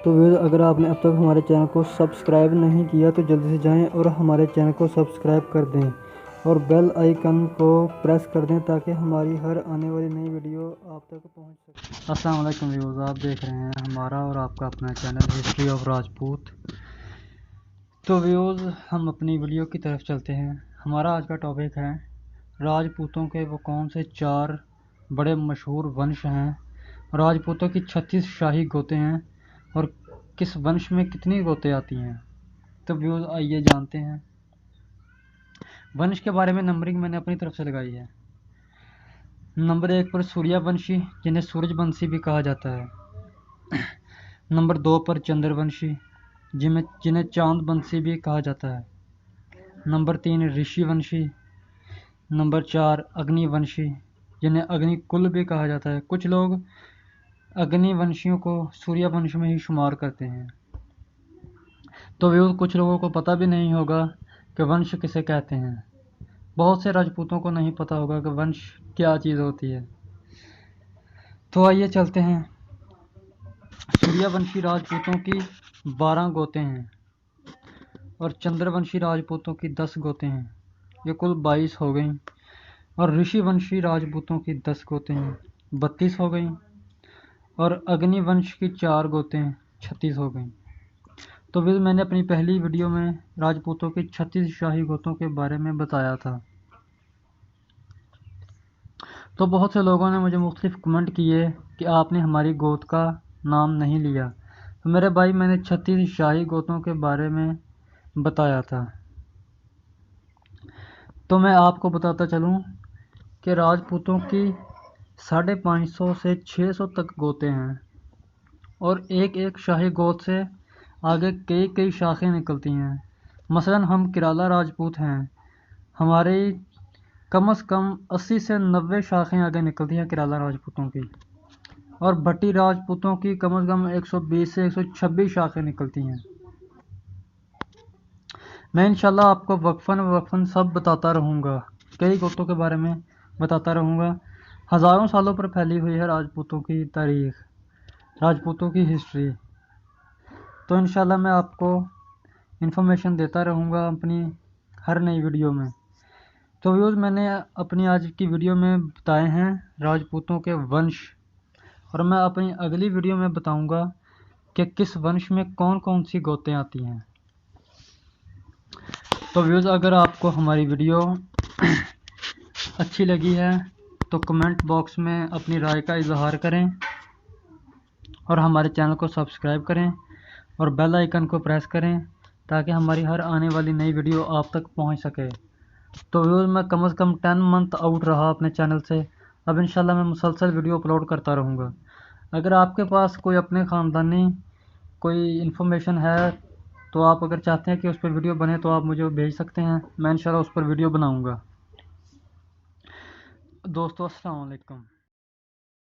तो व्यूअर्स, अगर आपने अब तक हमारे चैनल को सब्सक्राइब नहीं किया तो जल्दी से जाएं और हमारे चैनल को सब्सक्राइब कर दें और बेल आइकन को प्रेस कर दें ताकि हमारी हर आने वाली नई वीडियो आप तक पहुंच सके। अस्सलाम वालेकुम व्यूअर्स, आप देख रहे हैं हमारा और आपका अपना चैनल हिस्ट्री ऑफ राजपूत। तो व्यूअर्स, हम अपनी वीडियो की तरफ चलते हैं। हमारा आज का टॉपिक है राजपूतों के वो कौन से 4 बड़े मशहूर वंश हैं, राजपूतों की 36 शाही गोते हैं और किस वंश में कितनी गोते आती हैं। तो व्यूअर्स, आइए जानते हैं। वंश के बारे में नंबरिंग मैंने अपनी तरफ से लगाई है। नंबर 1 पर सूर्यवंशी, जिन्हें सूरजवंशी भी कहा जाता है। नंबर 2 पर चंद्रवंशी, जिन्हें चांदवंशी भी कहा जाता है। नंबर 3 ऋषिवंशी। नंबर 4 अग्निवंशी, जिन्हें अग्निकुल भी कहा जाता है। कुछ लोग अग्निवंशियों को सूर्यवंश में ही शुमार करते हैं। तो व्यूअर्स, कुछ लोगों को पता भी नहीं होगा कि वंश किसे कहते हैं। बहुत से राजपूतों को नहीं पता होगा कि वंश क्या चीज़ होती है। तो आइए चलते हैं। सूर्यवंशी राजपूतों की 12 गोते हैं और चंद्रवंशी राजपूतों की 10 गोते हैं। ये कुल 22 हो गई। और ऋषिवंशी राजपूतों की 10 गोते हैं, 32 हो गई। और अग्निवंश की 4 गोते हैं, 36 हो गई। तो फिर मैंने अपनी पहली वीडियो में राजपूतों के 36 शाही गोतों के बारे में बताया था। तो बहुत से लोगों ने मुझे मुख्तलिफ कमेंट किए कि आपने हमारी गोत का नाम नहीं लिया। तो मेरे भाई, मैंने 36 शाही गोतों के बारे में बताया था। तो मैं आपको बताता चलूं कि राजपूतों की 550 से 600 तक गोते हैं और एक एक शाही गोत से आगे कई कई शाखें निकलती हैं। मसलन हम किराला राजपूत हैं, हमारी कम से कम 80 से 90 शाखें आगे निकलती हैं किराला राजपूतों की। और भट्टी राजपूतों की कम से कम 120 से 126 शाखें निकलती हैं। मैं इंशाल्लाह आपको वक्फन सब बताता रहूँगा, कई गोतों के बारे में बताता रहूँगा। हज़ारों सालों पर फैली हुई है राजपूतों की तारीख, राजपूतों की हिस्ट्री। तो इंशाल्लाह मैं आपको इन्फॉर्मेशन देता रहूँगा अपनी हर नई वीडियो में। तो व्यूअर्स, मैंने अपनी आज की वीडियो में बताए हैं राजपूतों के वंश, और मैं अपनी अगली वीडियो में बताऊंगा कि किस वंश में कौन कौन सी गोतें आती हैं। तो व्यूअर्स, अगर आपको हमारी वीडियो अच्छी लगी है तो कमेंट बॉक्स में अपनी राय का इजहार करें और हमारे चैनल को सब्सक्राइब करें और बेल आइकन को प्रेस करें ताकि हमारी हर आने वाली नई वीडियो आप तक पहुंच सके। तो व्यूअर्स, मैं कम से कम 10 मंथ आउट रहा अपने चैनल से। अब इंशाल्लाह मैं मुसलसल वीडियो अपलोड करता रहूँगा। अगर आपके पास कोई अपने ख़ानदानी कोई इन्फॉर्मेशन है तो आप अगर चाहते हैं कि उस पर वीडियो बने तो आप मुझे भेज सकते हैं। मैं इंशाल्लाह उस पर वीडियो बनाऊँगा। दोस्तों, अस्सलाम वालेकुम।